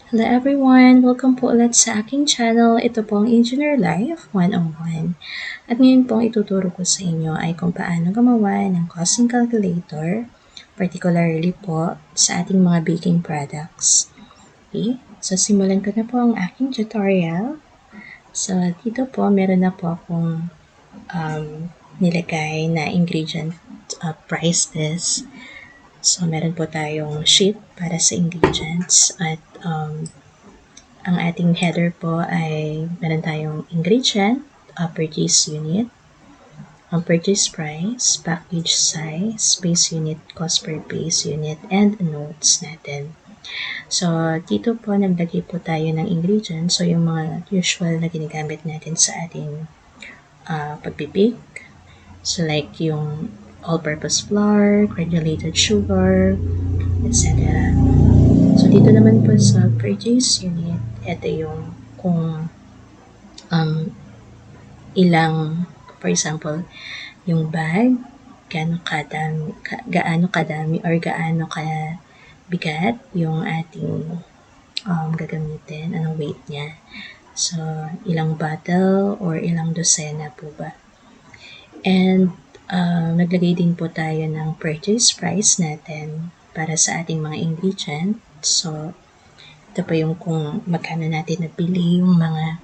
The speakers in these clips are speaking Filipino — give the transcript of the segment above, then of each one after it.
Hello everyone! Welcome po ulit sa aking channel. Ito po ang Engineer Life 101. At ngayon po ituturo ko sa inyo ay kung paano gumawa ng costing calculator, particularly po sa ating mga baking products. Okay? So simulan ko na po ang aking tutorial. So dito po meron na po akong nilagay na ingredient price list. So, meron po tayong sheet para sa ingredients at ang ating header po ay meron tayong ingredient, purchase unit, ang purchase price, package size, base unit, cost per base unit, and notes natin. So, dito po naglagay po tayo ng ingredients. So, yung mga usual na ginagamit natin sa ating pagpipake. So, like yung all-purpose flour, granulated sugar, etc. So, dito naman po sa purchase unit, ito yung kung ilang, for example, yung bag, gaano kadami or gaano kabigat yung ating gagamitin, anong weight niya. So, ilang bottle or ilang dosena po ba. And naglagay din po tayo ng purchase price natin para sa ating mga ingredient. So, ito po yung kung magkano natin nabili yung mga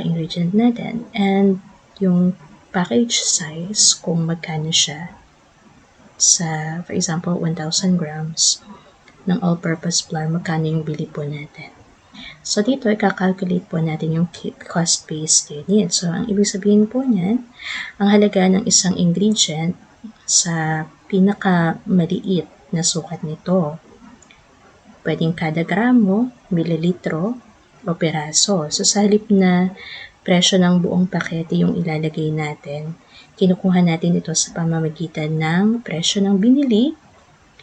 ingredient natin. And yung package size, kung magkano siya sa, for example, 1,000 grams ng all-purpose flour, magkano yung bili po natin. So, dito, i-calculate po natin yung cost-based unit. So, ang ibig sabihin po niyan, ang halaga ng isang ingredient sa pinakamaliit na sukat nito. Pwedeng kada gramo, mililitro, o peraso. So, sa halip na presyo ng buong pakete yung ilalagay natin, kinukuha natin ito sa pamamagitan ng presyo ng binili,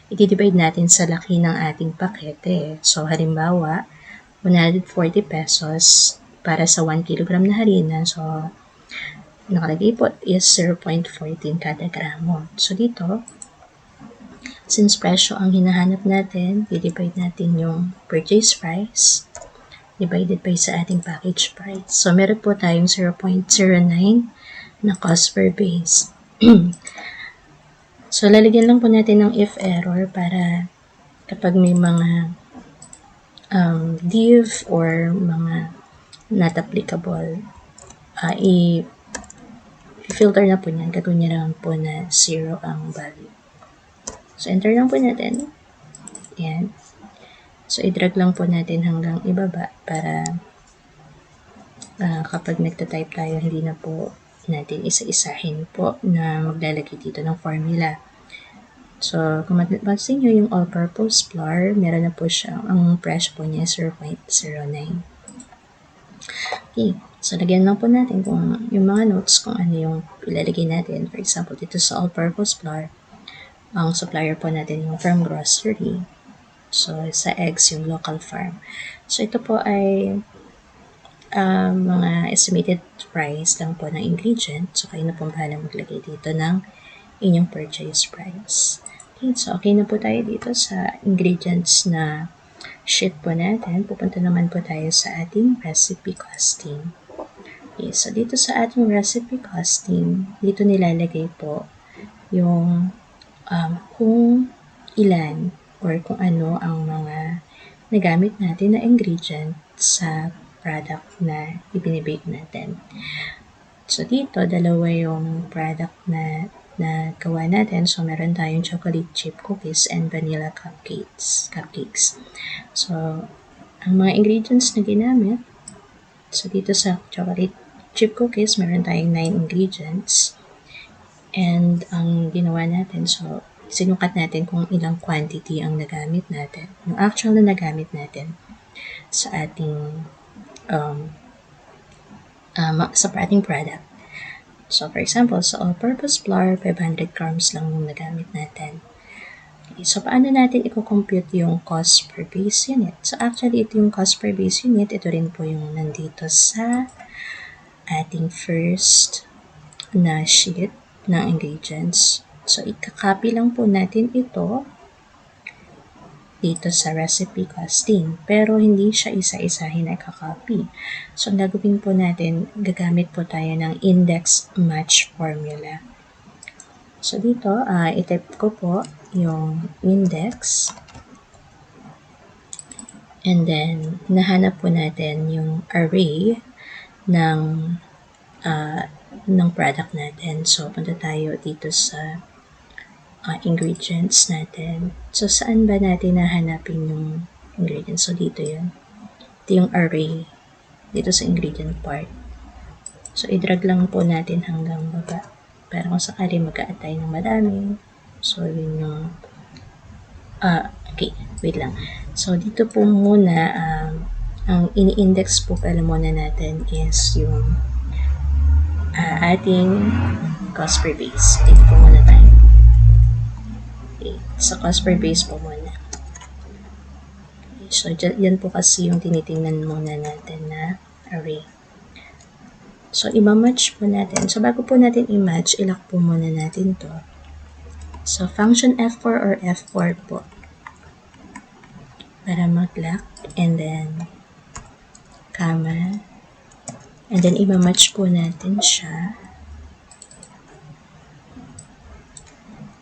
i-divide natin sa laki ng ating pakete. So, halimbawa, 140 pesos para sa 1 kilogram na harina. So, nakalagay po is 0.14 kada gramo. So, dito, since presyo ang hinahanap natin, i-divide natin yung purchase price divided by sa ating package price. So, meron po tayong 0.09 na cost per base. So, lalagyan lang po natin ng if error para kapag may mga div or mga not applicable, i-filter na po niyan. Gagawin niya lang po na 0 ang value. So, enter lang po natin. Ayan. So, i-drag lang po natin hanggang ibaba para kapag nagta-type tayo, hindi na po natin isa-isahin po na maglalagay dito ng formula. So, kung mapansin nyo yung all-purpose flour, meron na po siya, ang presyo po niya 0.09. Okay, so lagyan lang po natin kung yung mga notes kung ano yung ilalagay natin. For example, dito sa all-purpose flour, ang supplier po natin yung Farm Grocery. So, sa eggs, yung local farm. So, ito po ay mga estimated price lang po ng ingredient. So, kayo na po bahala maglagay dito ng inyong purchase price. Okay, so okay na po tayo dito sa ingredients na sheet po natin. Pupunta naman po tayo sa ating recipe costing. Okay, so dito sa ating recipe costing, dito nilalagay po yung kung ilan or kung ano ang mga nagamit natin na ingredient sa product na ibinibake natin. So, dito, dalawa yung product na gawa natin. So, meron tayong chocolate chip cookies and vanilla cupcakes. So, ang mga ingredients na ginamit, so dito sa chocolate chip cookies, meron tayong 9 ingredients. And ang ginawa natin, so, sinukat natin kung ilang quantity ang nagamit natin. Yung actual na nagamit natin sa ating sa ating product. So, for example, sa all-purpose flour, 500 grams lang yung nagamit natin. Okay, so, paano natin i-compute yung cost per base unit? So, actually, ito yung cost per base unit. Ito rin po yung nandito sa ating first na sheet ng ingredients. So, ikakopy lang po natin ito dito sa recipe costing. Pero hindi siya isa-isahin na kakopy. So, ang gagawin po natin, gagamit po tayo ng index match formula. So, dito, itype ko po yung index. And then, nahanap po natin yung array ng product natin. So, punta tayo dito sa ingredients natin. So, saan ba natin nahanapin yung ingredients? So, dito yun. Ito yung array dito sa ingredient part. So, i-drag lang po natin hanggang baba. Pero kung sakali mag-a-add ng madami, so, yun yung okay, wait lang. So, dito po muna, ang ini-index po pala muna natin is yung ating cost per base. Dito po muna tayo. Okay, sa cost per base po muna. Okay, so, yan po kasi yung tinitingnan muna natin na array. So, i-match po natin. So, bago po natin i-match, ilock po muna natin to. So, function F4 or F4 po. Para mag-lock. And then, comma. And then, i-match po natin siya.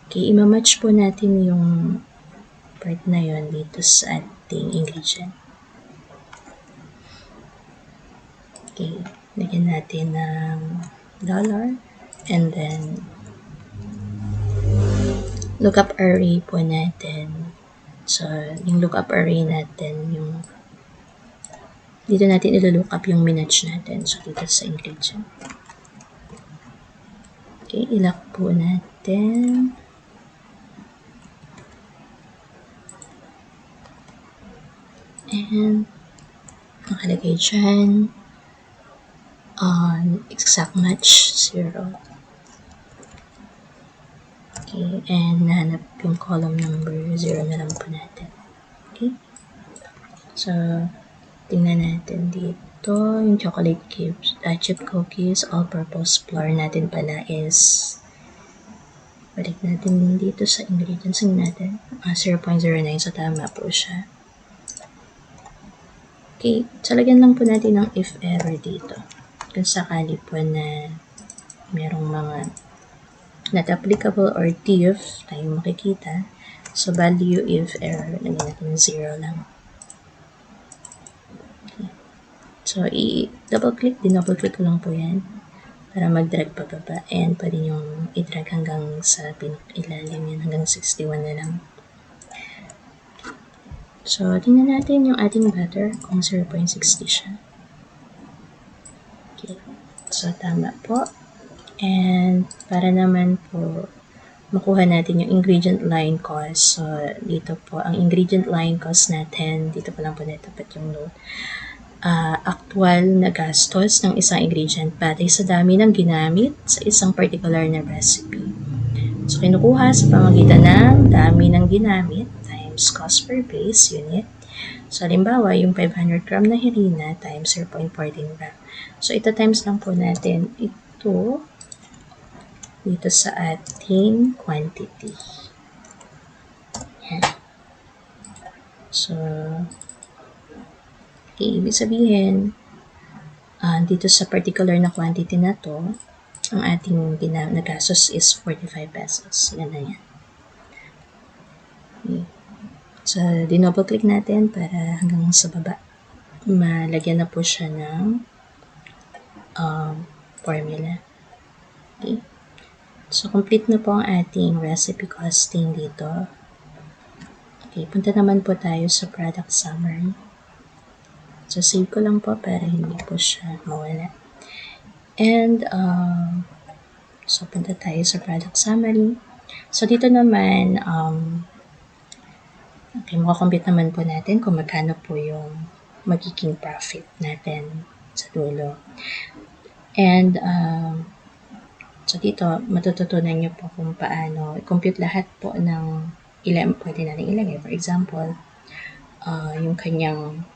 Okay, i-match po natin yung part na yon dito sa ating ingredient. Okay, lagyan natin ng $. And then, lookup array po natin. So, yung lookup array natin, yung dito natin ilo-look up yung minatch natin. So, dito sa ingredient. Okay, ilock po natin. And, nakalagay dyan, exact match, 0. Okay, and nahanap yung column number, 0 na lang po natin. Okay, so, tingnan natin dito, yung chocolate chip cookies, all-purpose flour natin pala is, balik natin din dito sa ingredients natin, 0.09, so tama po siya. Okay, so lagyan lang po natin ng if error dito. Kung sakali po na merong mga not applicable or div tayong makikita. So, value if error, lagyan natin 0 lang. Okay. So, i-double-click, din-double-click ko lang po yan para mag-drag pababa. And pwede yung i-drag hanggang sa pinak-ilalim yan, hanggang 61 na lang. So, tingnan natin yung ating butter kung 0.60 siya. Okay. So, tama po. And, para naman po makuha natin yung ingredient line cost. So, dito po, ang ingredient line cost natin, dito pa lang po natapat yung note. Actual na gastos ng isang ingredient batay sa dami ng ginamit sa isang particular na recipe. So, kinukuha sa pamagitan ng dami ng ginamit times cost per base unit. So, halimbawa, yung 500 gram na harina times 0.14 gram. So, ito times lang po natin ito dito sa ating quantity. Yan. So, okay, ibig sabihin, dito sa particular na quantity na to, ang ating nagastos is 45 pesos. Yan na yan. Okay. So, dinouble-click natin para hanggang sa baba. Malagyan na po siya ng formula. Okay. So, complete na po ang ating recipe costing dito. Okay, punta naman po tayo sa product summary. So, save ko lang po para hindi po siya mawala. And, so, punta tayo sa product summary. So, dito naman, okay, makakompute naman po natin kung magkano po yung magiging profit natin sa dulo. And, so dito, matututunan nyo po kung paano i-compute lahat po ng pwede natin ilagay. For example, yung kanyang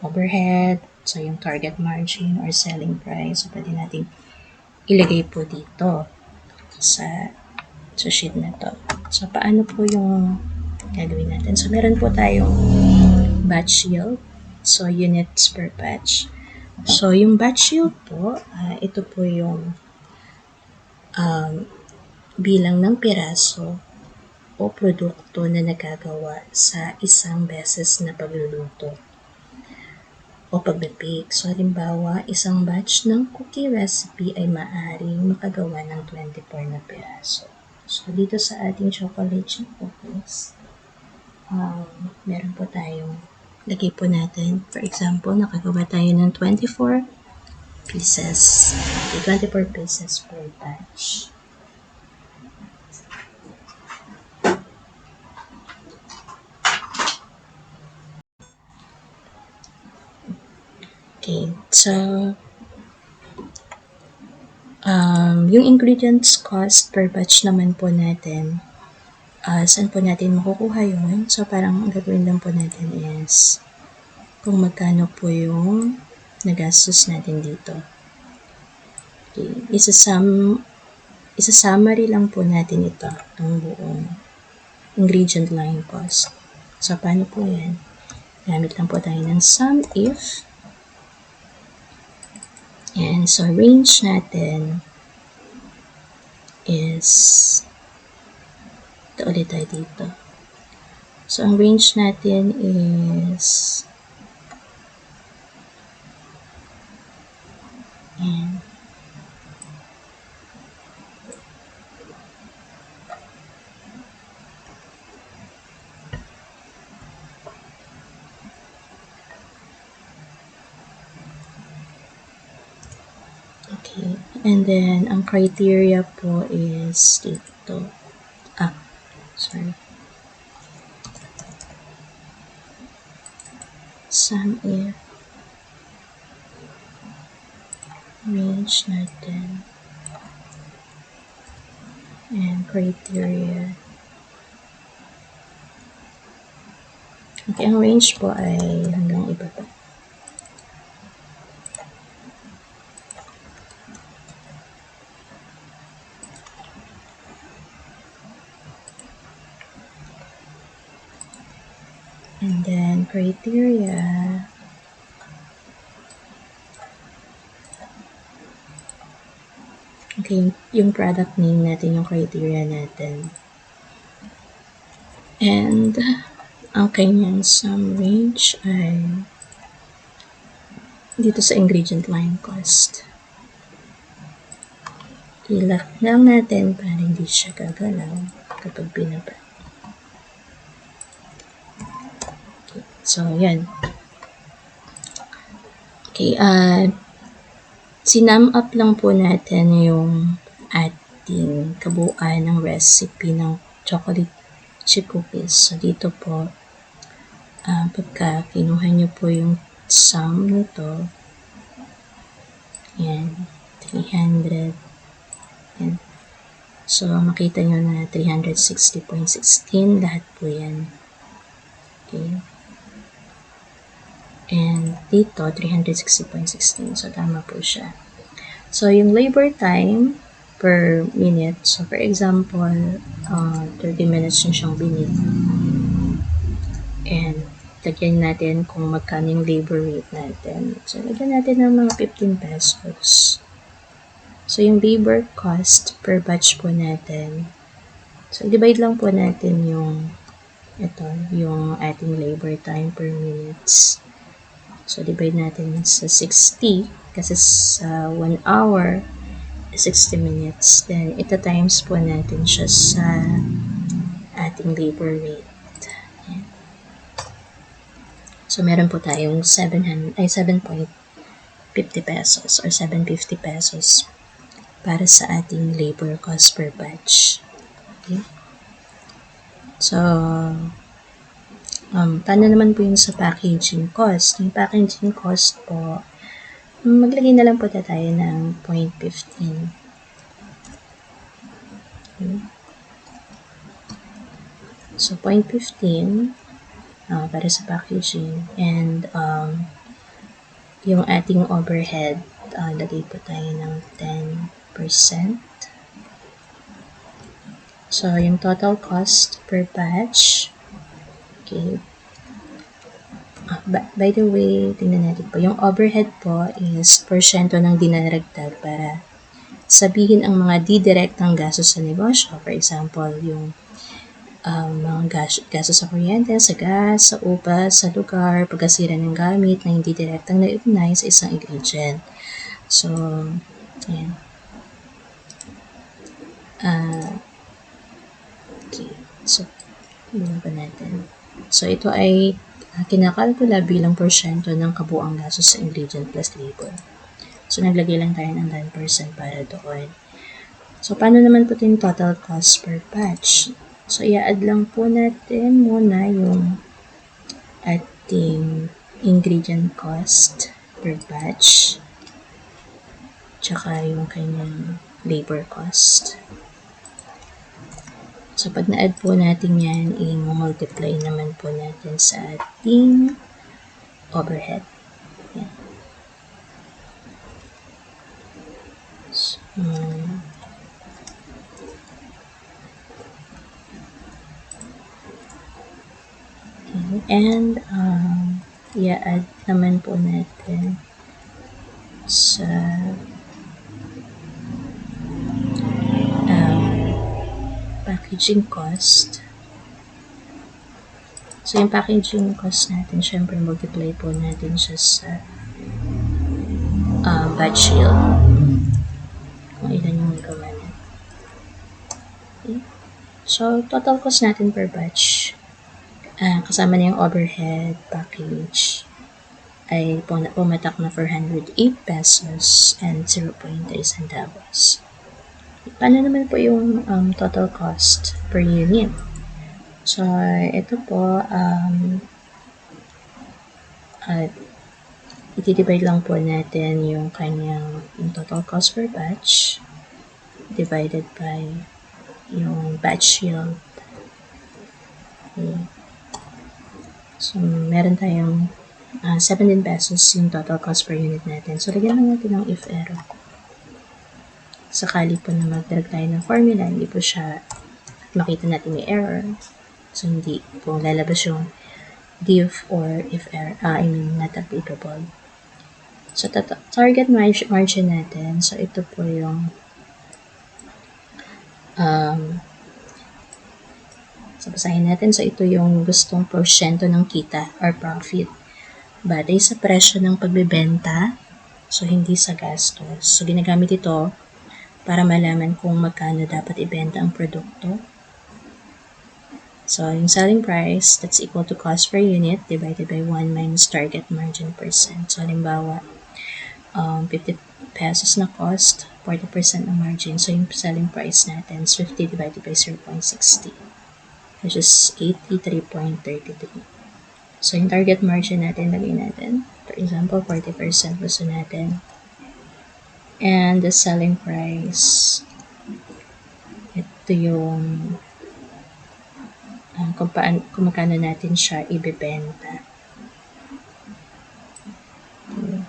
overhead, so yung target margin or selling price, so pwede natin ilagay po dito sa sheet na to. So, paano po yung gagawin natin. So, meron po tayong batch yield. So, units per batch. So, yung batch yield po, ito po yung bilang ng piraso o produkto na nagagawa sa isang beses na pagluluto o pagbe-bake. So, halimbawa, isang batch ng cookie recipe ay maaaring makagawa ng 24 na piraso. So, dito sa ating chocolate chip cookies, meron po tayong lagay po natin. For example, nakagawa tayo ng 24 pieces. Okay, 24 pieces per batch. Okay, so yung ingredients cost per batch naman po natin, saan po natin makukuha yun? So, parang ang gagawin lang po natin is kung magkano po yung nagastos natin dito. Okay, isa-summary lang po natin ito, ang buong ingredient line cost. So, paano po yan? Gamit lang po tayo ng sum if. And so, range natin is ito ulit tayo dito. So, ang range natin is and okay. And then, ang criteria po is dito. Sorry. Sum if range natin and criteria. Okay, ang range po ay hanggang ibaba. And then criteria, okay, yung product name natin, yung criteria natin. And ang kanyang sum range ay dito sa ingredient line cost. Ilak lang natin para hindi siya gagalaw kapag binaba. So, yan. Okay, sinum up lang po natin yung ating kabuuan ng recipe ng chocolate chip cookies. So, dito po, pagka kinuha nyo po yung sum nito, yan, 300, yan. So, makita nyo na 360.16, lahat po yan. Okay. And dito, 360.16. So, tama po siya. So, yung labor time per minute. So, for example, 30 minutes yung siyang binit. And, lagyan natin kung magkano yung labor rate natin. So, lagyan natin ng mga 15 pesos. So, yung labor cost per batch po natin. So, divide lang po natin yung yung ating labor time per minutes. So, divide natin sa 60 kasi sa 1 hour 60 minutes. Then, ito times po natin siya sa ating labor rate. Ayan. So, meron po tayong 7.50 pesos or 750 pesos para sa ating labor cost per batch. Okay? So, paano naman po yung sa packaging cost? Yung packaging cost po, maglagay na lang po tayo ng 0.15. Okay. So, 0.15 para sa packaging. And yung ating overhead, lagay po tayo ng 10%. So, yung total cost per batch Okay. By the way, tingnan natin po. Yung overhead po is porsyento ng dinaragdag para sabihin ang mga didirektang gastos sa negosyo. For example, yung mga gastos sa kuryente, sa gas, sa upa, sa lugar, pagkasira ng gamit na hindi direktang naugnay sa isang ingredient. So, ayan. Okay. So, bilang pa natin. So, ito ay kinakalkula bilang porsyento ng kabuang gastos sa ingredient plus labor. So, naglagay lang tayo ng 10% para doon. So, paano naman po ito yung total cost per batch? So, i-add lang po natin muna yung ating ingredient cost per batch tsaka yung kanyang labor cost. So, pag na-add po natin yan, i-multiply naman po natin sa ating overhead. Yan. So, okay. And, i-add naman po natin sa packaging cost. So, yung packaging cost natin, syempre, multiply po natin siya sa batch yield. Kung ilan yung nagawa natin. Okay. So, total cost natin per batch, kasama na yung overhead package, ay pumatak na 408 pesos and 0.3 centavos. Paano naman po yung total cost per unit? So, ito po, i-divide lang po natin yung kanyang total cost per batch divided by yung batch yield. Okay. So, meron tayong 17 pesos yung total cost per unit natin. So, lagyan lang natin ng if error. Sakali po na magdrag tayo ng formula, hindi po siya makita natin may error. So, hindi po lalabas yung diff or if error, not applicable. So, target margin natin. So, ito po yung so, basahin natin. So, ito yung gustong porsyento ng kita or profit. Batay sa presyo ng pagbebenta. So, hindi sa gastos. So, ginagamit ito para malaman kung magkano dapat ibenta ang produkto. So, yung selling price, that's equal to cost per unit divided by 1 minus target margin percent. So, halimbawa, 50 pesos na cost, 40% na margin. So, yung selling price natin is 50 divided by 0.60, which is 83.33. So, yung target margin natin, lagay natin. For example, 40% gusto natin. And the selling price, ito yung kung magkano natin siya ibebenta. Okay.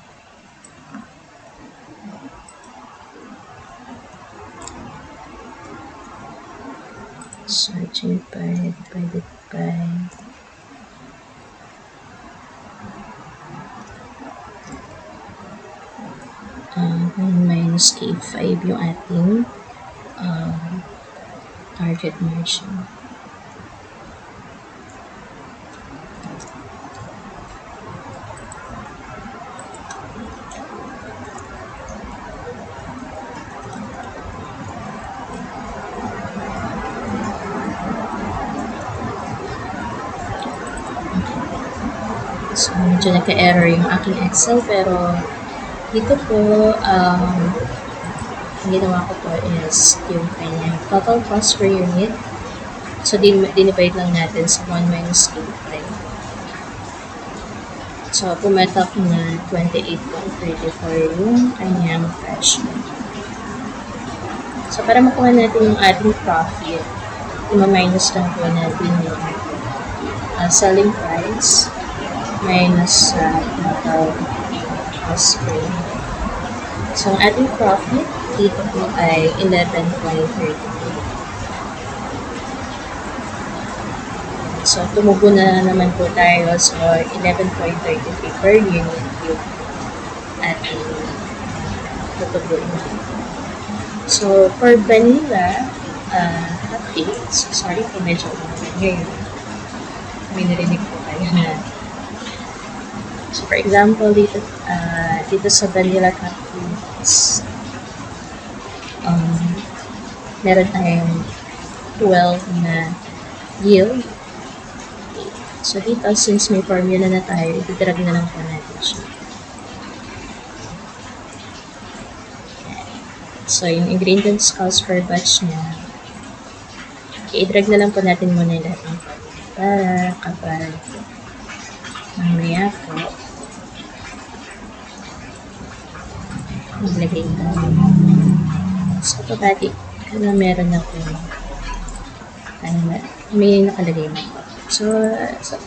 So, divided by 1 minus K5 yung ating target margin. So, medyo nagka-error yung aking Excel, pero dito po, ang ginawa ko po is yung kanyang total cost per unit. So, dinivide lang natin sa 1 minus K5. So, pumatak na 28.34 yung kanyang presyo. So, para makuha natin yung ating profit, ima-minus lang po natin yung selling price minus total cost per unit. So, ang ating profit dito po ay 11.32. So, tumubo na naman po tayo. So, 11.33 per unit yung ating tutubuin. So, for vanilla cupcakes, sorry po, medyo ngayon. May narinig po kayo na. So, for example, dito sa vanilla cupcakes, meron tayong 12 na yield. So, dito, since may formula na tayo, ididrag na lang po natin siya. So, yung ingredients calls per batch niya, i-drag na lang po natin muna yung lahat ng formula para kapag mamaya po, maglagay tayo. So, automatic, meron na po may nakalagay na po. So,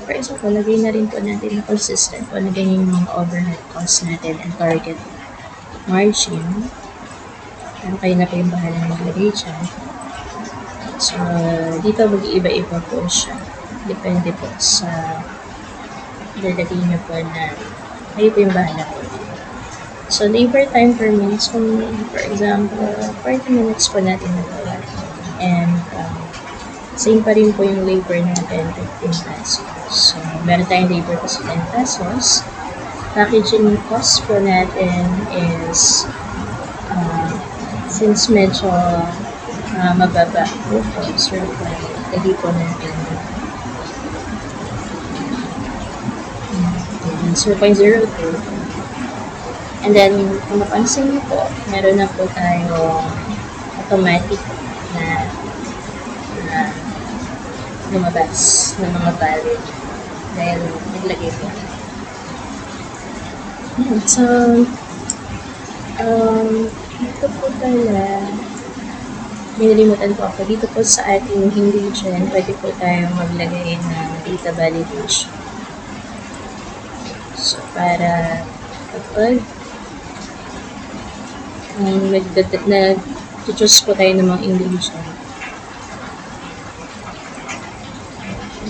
for example, lagay na rin po natin na consistent po na ganyan yung mga overhead costs natin and target margin. Pero kayo na po yung bahala na maglagay dyan. So, dito mag-iiba-iba po siya. Depende po sa lalagay niyo po na kayo po yung bahala po. So, labor time per minutes, kung for example, 40 minutes po natin nagawa. And, same pa rin po yung labor natin, 15 pesos. So, meron tayong labor kasi 10 pesos. Packaging cost po natin is, since medyo mababa po po, so, lagi po natin 0.02. And then, kung mapansin niyo po, meron na po tayo automatic na lumabas ng mga value dahil naglagay po. So, dito po pala, minilimutan po ako. Dito po sa ating ingredient, pwede po tayong maglagay ng data validation. So, para kapag nag-choose po tayo ng mga ingredient,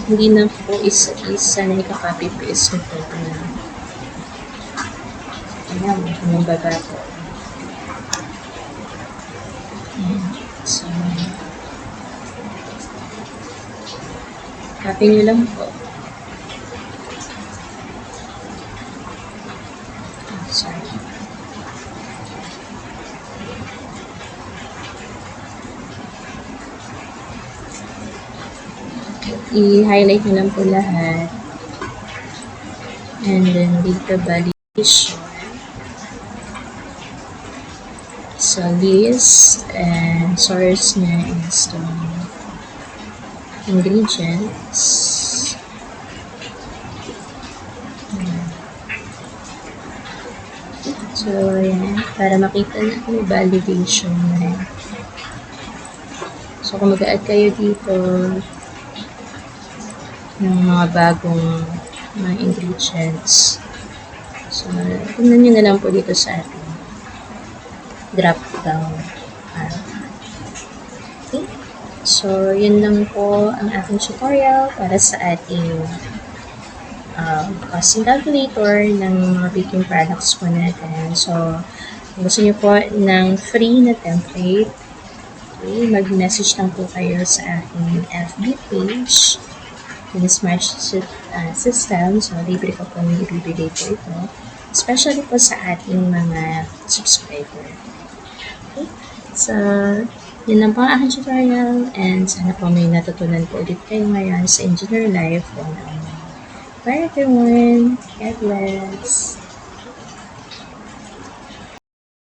hindi na po isa na ika-copy paste nito na ayan, yung baba po. So, copy nyo lang po. Sorry. I-highlight nyo lang po lahat. And then, data validation. So, list and source niya is the ingredients. So, ayan. Para makita na yung validation na. So, kung mag-add kayo dito, ng mga bagong mga ingredients. So, tingnan nyo na lang po dito sa ating drop down. Okay. So, yun lang po ang ating tutorial para sa ating costing calculator ng mga baking products po natin. So, kung gusto nyo po ng free na template, okay, mag-message lang po kayo sa aking FB page. In Smart System, so libre ko po may ibibigay po ito, especially po sa ating mga subscriber. Okay, so yun lang po ang aking tutorial and sana po may natutunan po ulit kayo ngayon sa Engineer Life 101. Bye everyone! God bless!